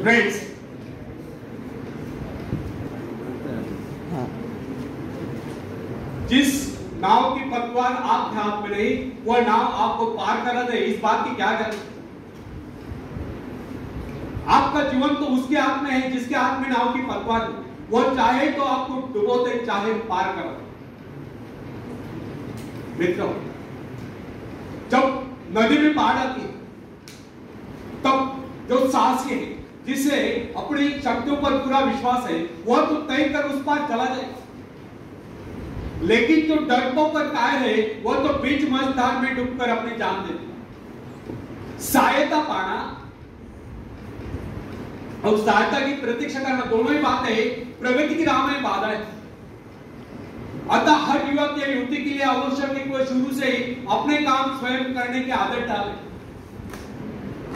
Friends, जिस नाव की पतवार आपके हाथ में नहीं, वह नाव आपको पार करा दे, इस बात की क्या करें? आपका जीवन तो उसके हाथ में है जिसके हाथ में नाव की पतवार है। वह चाहे तो आपको डुबो दे, चाहे पार करा दे। मित्रों, जब नदी में बाढ़ आती है तब जो साहसी है, जिसे अपनी शक्तियों पर पूरा विश्वास है, वह तो तय कर उस पार चला जाएगा। लेकिन जो डरपोक और कायर है, वह तो बीच मझधार में डूबकर अपनी जान देते। सहायता पाना और सहायता की प्रतीक्षा करना, दोनों ही बातें प्रगति की राह में बाधा है। अतः हर युवक या युवती के लिए आवश्यक है कि वह शुरू से ही अपने काम स्वयं करने की आदत डाले।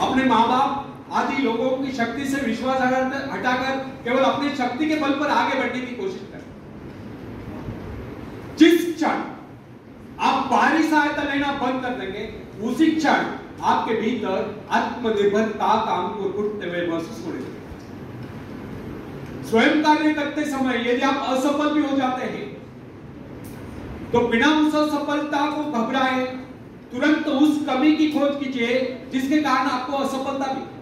अपने माँ बाप आदि लोगों की शक्ति से विश्वास हटाकर केवल अपनी शक्ति के बल पर आगे बढ़ने की कोशिश करें। जिस क्षण आप बाहरी सहायता लेना बंद कर देंगे, उसी क्षण आपके भीतर आत्मनिर्भरता काम को घुटते हुए महसूस होने लगेगा। स्वयं कार्य करते समय यदि आप असफल भी हो जाते हैं तो बिना उस असफलता को घबराए तुरंत उस कमी की खोज कीजिए जिसके कारण आपको असफलता मिली,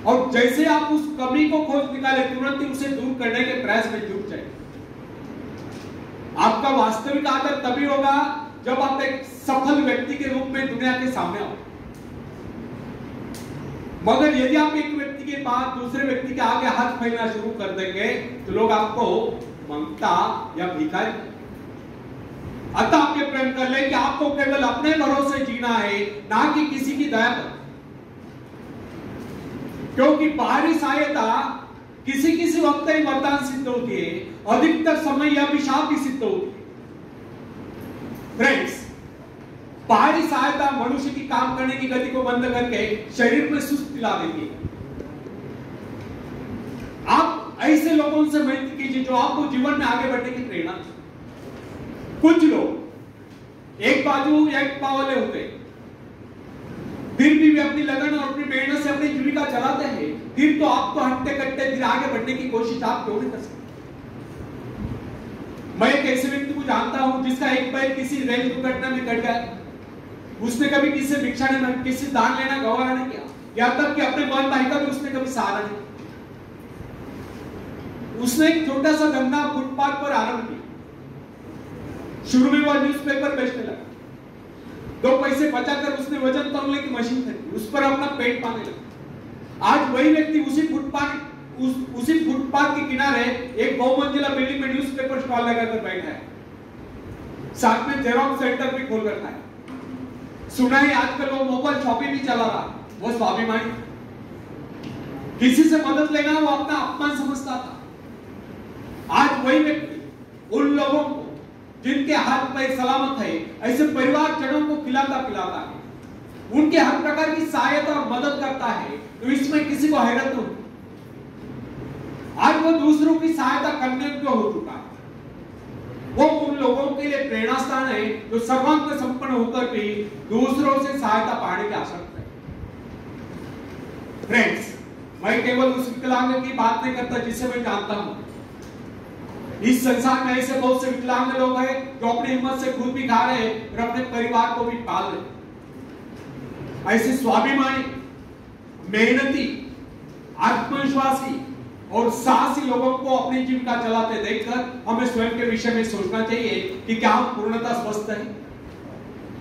और जैसे आप उस कमी को खोज निकाले तुरंत ही उसे दूर करने के प्रयास में जुट जाए। आपका वास्तविक आदर तभी होगा जब आप एक सफल व्यक्ति के रूप में दुनिया के सामने आओ। मगर यदि आप एक व्यक्ति के बाद दूसरे व्यक्ति के आगे हाथ फैलाना शुरू कर देंगे तो लोग आपको मंगता या भिखारी। अतः आप ये प्रण कर ले कि आपको केवल अपने भरोसे जीना है, ना कि किसी की दया पर। क्योंकि बाहरी सहायता किसी किसी वक्त ही वरदान सिद्ध होती है, अधिकतर समय यह अभिशाप ही सिद्ध होती है। फ्रेंड्स, बाहरी सहायता मनुष्य की काम करने की गति को बंद करके शरीर में सुस्ती ला देती है। आप ऐसे लोगों से मदद कीजिए जो आपको जीवन में आगे बढ़ने की प्रेरणा दे। कुछ लोग एक बाजू या एक पाव वाले होते हैं, फिर भी वे अपनी लगन और अपनी मेहनत से अपनी जीविका चलाते हैं। फिर तो आप तो हटते कटते फिर आगे बढ़ने की कोशिश आप क्यों नहीं कर सकते? मैं एक ऐसे व्यक्ति को जानता हूं जिसका एक पैर किसी रेल दुर्घटना में कट गया। उसने कभी किसी से भिक्षा नहीं मांगी, किसी दान लेना गवारा नहीं किया, यहां तक कि अपने बहन भाई का भी उसने कभी सहारा नहीं। उसने एक छोटा सा धंधा फुटपाथ पर आरंभ किया। शुरू में वह न्यूज़पेपर बेचने लगा। 2 पैसे बचाकर उसने वजन तौलने की मशीन खरीदी, उस पर अपना पेट पालने लगा। आज वही व्यक्ति उसी फुटपाथ के किनारे एक बहुमंजिला बिल्डिंग में न्यूज़पेपर स्टॉल लगाकर बैठा है। साथ में जेरॉक्स सेंटर भी खोल रखा है। सुना है आजकल वो मोबाइल शॉपिंग भी चला रहा। वो स्वाभिमानी, किसी से मदद लेना वो अपना अपमान समझता था। आज वही व्यक्ति उन लोगों को जिनके हाथ पैर सलामत है, ऐसे परिवारजनों को खिलाता पिलाता है, उनके हर प्रकार की सहायता और मदद करता है। तो इसमें किसी को हैरत नहीं। आज वो दूसरों की सहायता करने योग्य हो चुका है। वो उन लोगों के लिए प्रेरणा स्थान है जो सर्वांग संपन्न होकर भी दूसरों से सहायता पाने की आशा रखते हैं। फ्रेंड्स, मैं केवल उस विकलांग की बात नहीं करता जिसे मैं जानता हूं। इस संसार में ऐसे बहुत से विकलांग लोग हैं जो अपनी हिम्मत से खुद भी खा रहे हैं और अपने परिवार को भी पाल रहे। ऐसे स्वाभिमानी, मेहनती, आत्मविश्वासी और साहसी लोगों को अपनी जीविका चलाते देखकर हमें स्वयं के विषय में सोचना चाहिए कि क्या हम पूर्णतः स्वस्थ हैं,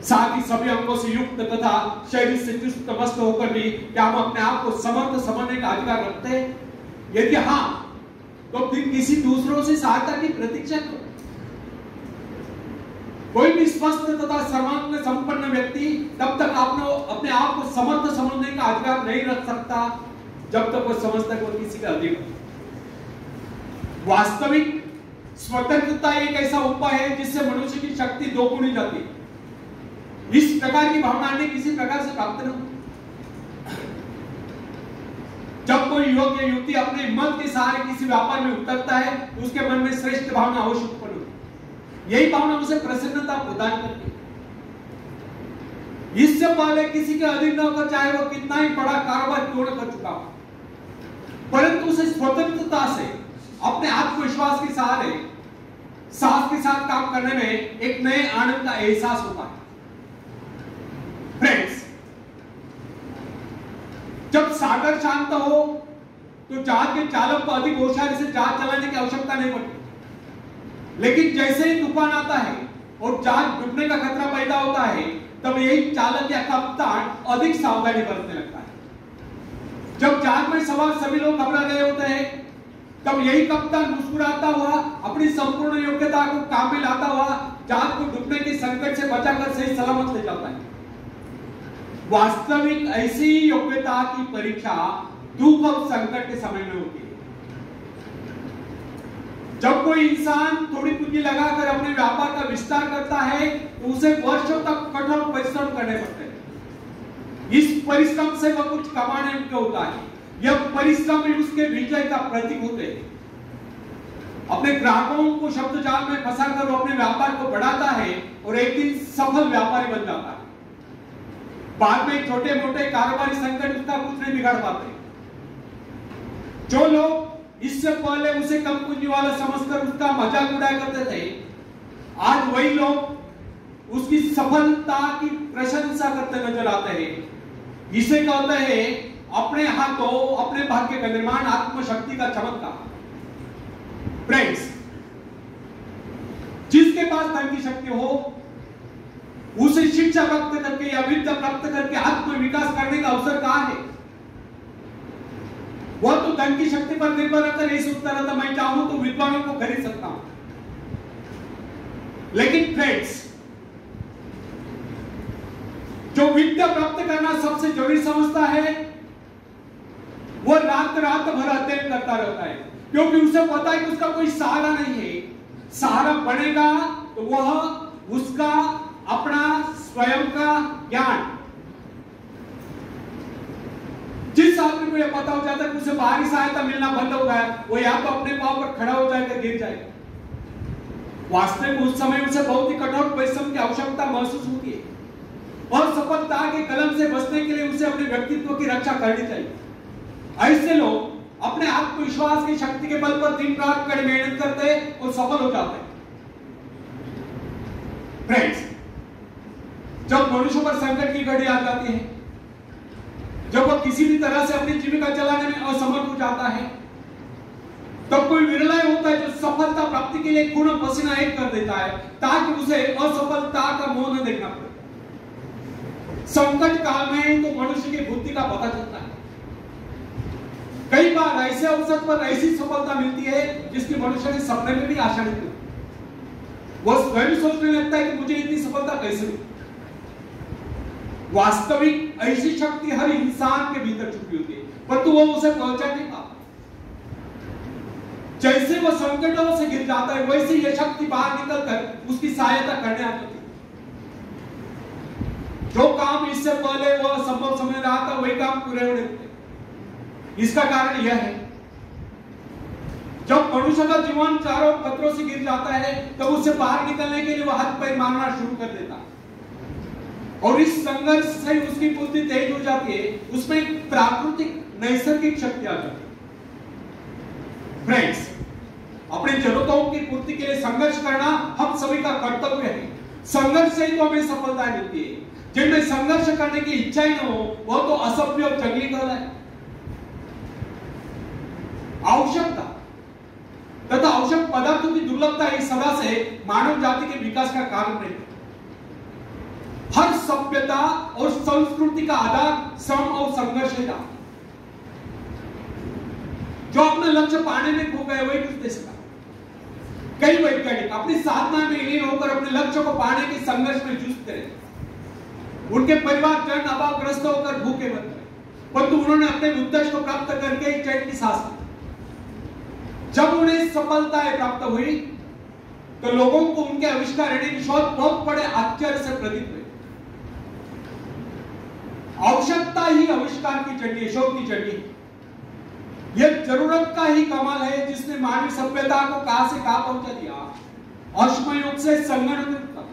साथ ही सभी अंगों से युक्त तथा शरीर से चुस्त मस्त होकर भी क्या हम अपने आप को समर्थ समझने का अधिकार रखते हैं? यदि हाँ, तो फिर किसी दूसरों से सहायता की प्रतीक्षा करो। कोई भी स्वस्थ तथा सर्वांग संपन्न व्यक्ति तब तक अपने आप को समर्थ समझने का अधिकार नहीं रख सकता जब तक वो समझता है वो किसी का अधीन। वास्तविक स्वतंत्रता एक ऐसा उपाय है जिससे मनुष्य की शक्ति दोगुनी जाती है। इस प्रकार की भावना अन्य किसी प्रकार से प्राप्त नहीं। जब कोई युवक या युवती अपने हिम्मत के सहारे किसी व्यापार में उतरता है, उसके मन में श्रेष्ठ भावना अवश्य उत्पन्न होती है। यही भावना उसे प्रसन्नता प्रदान करती है। इससे पहले किसी के अधीन न होकर चाहे वो कितना ही बड़ा कारोबार क्यों न कर चुका हो, परंतु उसे स्वतंत्रता से अपने आत्मविश्वास के सहारे साहस के साथ काम करने में एक नए आनंद का एहसास होता है। फ्रेंड्स, जब सागर शांत हो तो जहाज के चालक को अधिक होशियारी से जहाज चलाने की आवश्यकता नहीं पड़ती, लेकिन जैसे ही तूफान आता है और जहाज डूबने का खतरा पैदा होता है, तब यही चालक या कप्तान अधिक सावधानी बरतने लगता है। जब जहाज में सवार सभी लोग घबरा गए होते हैं, तब यही कप्तान मुस्कुराता हुआ अपनी संपूर्ण योग्यता को काम में लाता हुआ जहाज को डूबने के संकट से बचाकर सही सलामत ले जाता है। वास्तविक ऐसी योग्यता की परीक्षा दुख और संकट के समय में होती है। जब कोई इंसान थोड़ी पूंजी लगाकर अपने व्यापार का विस्तार करता है तो उसे वर्षों तक कठोर परिश्रम करने पड़ते हैं। इस परिश्रम से वह कुछ कमाने योग्य होता है। यह परिश्रम ही उसके विजय का प्रतीक होते हैं। अपने ग्राहकों को शब्द जाल में फंसाकर वो अपने व्यापार को बढ़ाता है और एक दिन सफल व्यापारी बन जाता है। बाद में छोटे मोटे कारोबारी संकट उसका कुछ नहीं बिगाड़ पाते। जो लोग इससे पहले उसे कम पूंजी वाला समझकर उसका मजाक उड़ाया करते थे, आज वही लोग उसकी सफलता की प्रशंसा करते नजर आते हैं। इसे कहते हैं अपने हाथों अपने भाग्य का निर्माण, आत्मशक्ति का चमत्कार। फ्रेंड्स, जिसके पास धन की शक्ति हो उसे शिक्षा प्राप्त करके या विद्या प्राप्त करके आत्म विकास करने का अवसर कहां है? वह तो धन की शक्ति पर निर्भर रहता नहीं सोचता रहता मैं चाहूं तो विद्वानों को खरीद सकता हूं। लेकिन फ्रेंड्स, जो विद्या प्राप्त करना सबसे जरूरी समझता है वह रात भर अध्ययन करता रहता है, क्योंकि उसे पता है कि उसका कोई सहारा नहीं है। सहारा बनेगा तो वह उसका अपना स्वयं का ज्ञान। जिस आदमी को यह पता हो जाता है कि उसे बाहरी सहायता मिलना बंद हो गया, वो या तो अपने पांव पर खड़ा हो जाएगा, गिर जाएगा। वास्तविक उस समय उसे बहुत ही कठोर परिश्रम की आवश्यकता महसूस होती है और सफलता के कलम से बचने के लिए उसे अपने व्यक्तित्व की रक्षा करनी चाहिए। ऐसे लोग अपने आत्मविश्वास की शक्ति के बल पर दिन रात कड़ी मेहनत करते हैं और सफल हो जाते हैं। फ्रेंड्स, जब मनुष्य पर संकट की घड़ी आ जाती है, जब वह किसी भी तरह से अपनी जीविका चलाने में असमर्थ हो जाता है, तब कोई विरला होता है जो सफलता प्राप्ति के लिए खून पसीना एक कर देता है ताकि उसे असफलता का मुंह न देखना पड़े। संकट काल में तो मनुष्य की बुद्धि का पता चलता है। कई बार ऐसे अवसर पर ऐसी सफलता मिलती है जिसकी मनुष्य ने सपने में भी आशा नहीं की। वह स्वयं सोचने लगता है कि मुझे इतनी सफलता कैसे मिली। वास्तविक ऐसी शक्ति हर इंसान के भीतर छुपी होती है, परंतु वो उसे पहचान नहीं पाता। जैसे वो संकटों से गिर जाता है, वैसे यह शक्ति बाहर निकलकर उसकी सहायता करने आ जाती है। जो काम इससे पहले वो असंभव समझ रहा था, वही काम पूरे होने लगते। इसका कारण यह है, जब मनुष्य का जीवन चारों खतरों से गिर जाता है, तब उससे बाहर निकलने के लिए वह हाथ पैर मारना शुरू कर देता है और इस संघर्ष से उसकी बुद्धि तेज हो जाती है। उसमें प्राकृतिक नैसर्गिक शक्ति आ जाती है। फ्रेंड्स, अपनी जरूरतों की पूर्ति के लिए संघर्ष करना हम सभी का कर्तव्य है। संघर्ष से ही तो हमें सफलता मिलती है। जिनमें संघर्ष करने की इच्छा ही न हो, वह तो असभ्य और जंगली कल है। आवश्यकता तथा आवश्यक पदार्थों की दुर्लभता ही सदा से मानव जाति के विकास का कारण रही। हर सभ्यता और संस्कृति का आधार श्रम और संघर्ष है। जो अपना लक्ष्य पाने में खो गए वही कुछ दे सका। कई वैज्ञानिक अपनी साधना में लीन होकर अपने लक्ष्य को पाने के संघर्ष में जूझते रहे। उनके परिवार जन अभावग्रस्त होकर भूखे मर गए, परंतु उन्होंने अपने उद्देश्य को प्राप्त करके चैन की सांस ली। जब उन्हें सफलताएं प्राप्त हुई तो लोगों को उनके आविष्कार यानी शोध बहुत बड़े आश्चर्य से प्रतीत हुए। आवश्यकता ही आविष्कार की जड़ी है, शोध की जड़ी है। यह जरूरत का ही कमाल है जिसने मानव सभ्यता को कहां से कहां पहुंचा दिया। अश्म युग से संगणक तक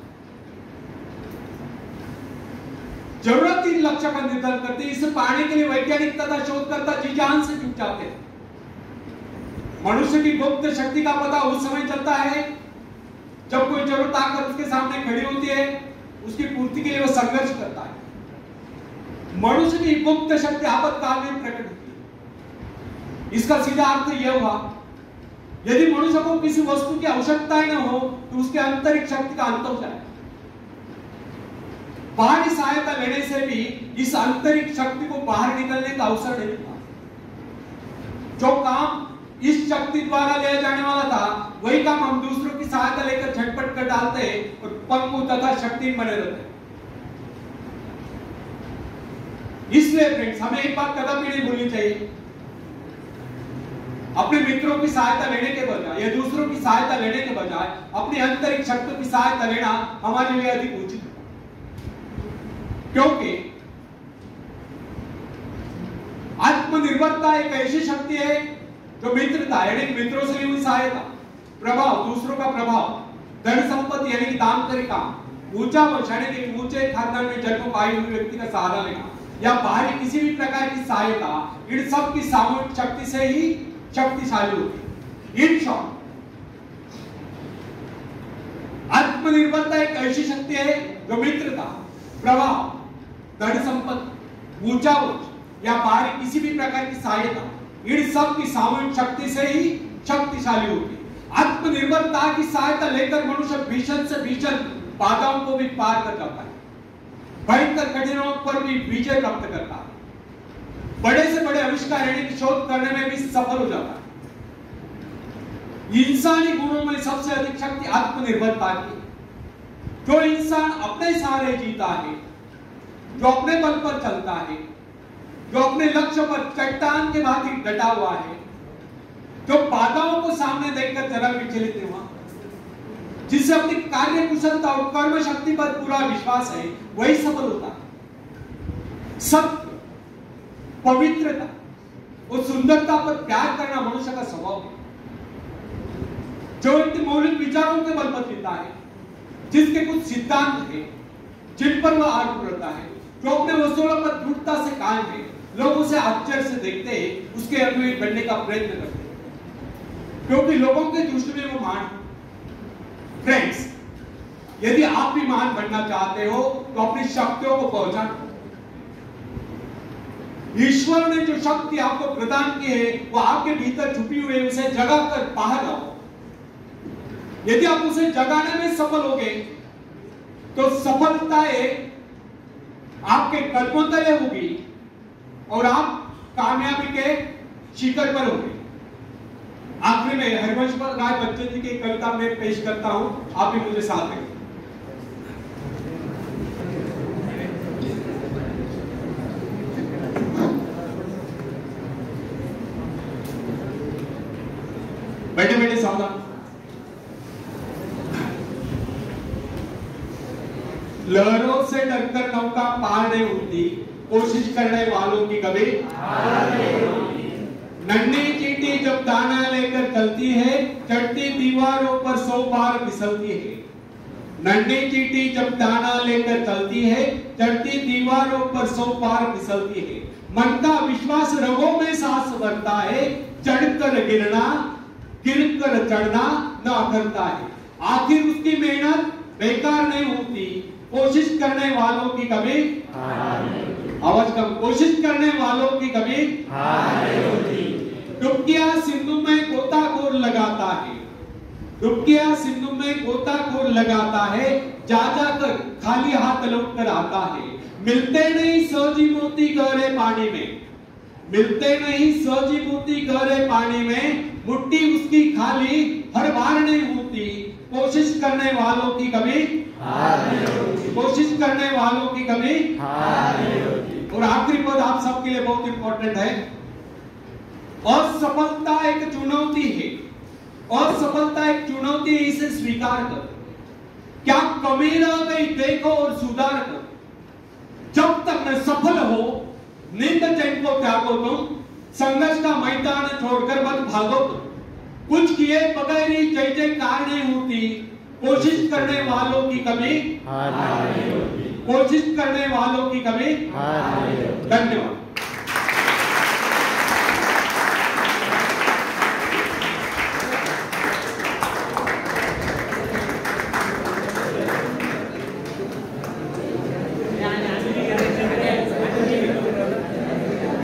जरूरत ही लक्ष्य का निर्धारण करती है। इसे पाने के लिए वैज्ञानिक तथा शोधकर्ता जी जान से जुट जाते हैं। मनुष्य की गुप्त शक्ति का पता उस समय चलता है जब कोई जरूरत आकर उसके सामने खड़ी होती है, उसकी पूर्ति के लिए वो संघर्ष करता है। मनुष्य की गुप्त शक्ति आपातकाल में प्रकट होती है। इसका सीधा अर्थ यह हुआ, यदि मनुष्य को किसी वस्तु की आवश्यकता ही न हो तो उसके आंतरिक शक्ति का अंत हो जाए। बाहरी सहायता लेने से भी इस आंतरिक शक्ति को बाहर निकलने का अवसर नहीं मिलता। जो काम इस शक्ति द्वारा लिया जाने वाला था, वही काम हम दूसरों की सहायता लेकर झटपट कर डालते हैं और पंगु तथा शक्तिहीन बने रहते हैं। इसलिए फ्रेंड्स, हमें एक बात कदम भी नहीं भूलनी चाहिए, अपने मित्रों की सहायता लेने के बजाय या दूसरों की सहायता लेने के बजाय अपनी आंतरिक शक्ति की सहायता लेना हमारे लिए अधिक उचित है। क्योंकि आत्मनिर्भरता एक ऐसी शक्ति है जो मित्रता यानी मित्रों से ली हुई सहायता, प्रभाव, दूसरों का प्रभाव, धन संपत्ति यानी कि दान करे काम, ऊंचा वंश यानी कि ऊंचे खानदान में जन्म पाए हुए व्यक्ति का सहारा लेना या बाहरी किसी भी प्रकार की सहायता, इन सब की सामूहिक शक्ति से ही शक्तिशाली होती है। इन शॉर्ट, आत्मनिर्भरता एक ऐसी शक्ति है जो मित्रता, प्रभाव, धन संपत्ति, ऊंचा वंश या बाहरी किसी भी प्रकार की सहायता, इन सब की सामूहिक शक्ति से ही शक्तिशाली होती है। आत्मनिर्भरता की सहायता लेकर मनुष्य भीषण से भीषण बाधाओं को भी पार कर जाता है, भयंकर कठिनाइयों पर भी विजय प्राप्त करता है, बड़े से बड़े आविष्कार यानी कि शोध करने में भी सफल हो जाता है। इंसानी गुणों में सबसे अधिक शक्ति आत्मनिर्भरता की। जो इंसान अपने सहारे जीता है, जो अपने बल पर चलता है, जो अपने लक्ष्य पर चट्टान के भांति डटा हुआ है, जो बाधाओं को सामने देखकर जरा विचलित नहीं हुआ, जिससे अपनी कार्य कुशलता और कर्म शक्ति पर पूरा विश्वास है, वही सफल होता है। सत्य, पवित्रता और सुंदरता पर प्यार करना मनुष्य का स्वभाव है। जो व्यक्ति मौलिक विचारों के बल पर जीता है, जिसके कुछ सिद्धांत है जिन पर वह आरूढ़ रहता है, जो अपने वसूलों पर दृढ़ता से कायम है, लोग उसे आश्चर्य से देखते हैं, उसके अनुयायी बनने का प्रयत्न करते हैं, क्योंकि लोगों के दृष्टि में वो महान। फ्रेंड्स, यदि आप भी महान बनना चाहते हो तो अपनी शक्तियों को पहचानो। ईश्वर ने जो शक्ति आपको प्रदान की है वो आपके भीतर छुपी हुई है, उसे जगा कर बाहर लाओ। यदि आप उसे जगाने में सफल होगे तो सफलताएं आपके कदमों तले होगी और आप कामयाबी के शिखर पर होंगे। आखिरी में हरिवंश राय बच्चन जी की कविता में पेश करता हूं, आप भी मुझे साथ दें। बैठे बैठे सावधान। लहरों से डरकर नौका पार नहीं उठती, कोशिश करने वालों की कभी हार नहीं होती। नन्ही चींटी जब दाना लेकर चलती है, चढ़ती दीवारों पर 100 बार फिसलती है। नन्ही चींटी जब दाना लेकर चलती है, चढ़ती दीवारों पर 100 बार फिसलती है। मन का विश्वास रगों में सांस भरता है, चढ़कर गिरना गिरकर चढ़ना न अखरता है। आखिर उसकी मेहनत बेकार नहीं होती, कोशिश करने वालों की कभी हार नहीं होती। आवाज कम। कोशिश करने वालों की कभी हार नहीं होती। डुबकियां सिंधु में गोताखोर लगाता है, डुबकियां सिंधु में गोताखोर लगाता है, जा जाकर खाली हाथ लौट कर आता है। मिलते नहीं सोजी मोती गहरे पानी में, मिलते नहीं सोजी मोती गहरे पानी में, मुट्ठी उसकी खाली हर बार नहीं होती। कोशिश करने वालों की कभी हार नहीं होती, कोशिश करने वालों की कभी हार नहीं होती। और आखिरी पद आप सबके लिए बहुत इंपॉर्टेंट है। असफलता एक चुनौती है, असफलता एक चुनौती है, इसे स्वीकार करो। क्या कमी रह गई देखो और सुधार करो। जब तक न सफल हो निंद चैन को त्यागो तुम, संघर्ष का मैदान छोड़कर मत भागो तुम। कुछ किए बगैर ही जय जयकार नहीं होती, कोशिश करने वालों की कभी हार नहीं होती, कोशिश करने वालों की कभी हार नहीं होती। धन्यवाद।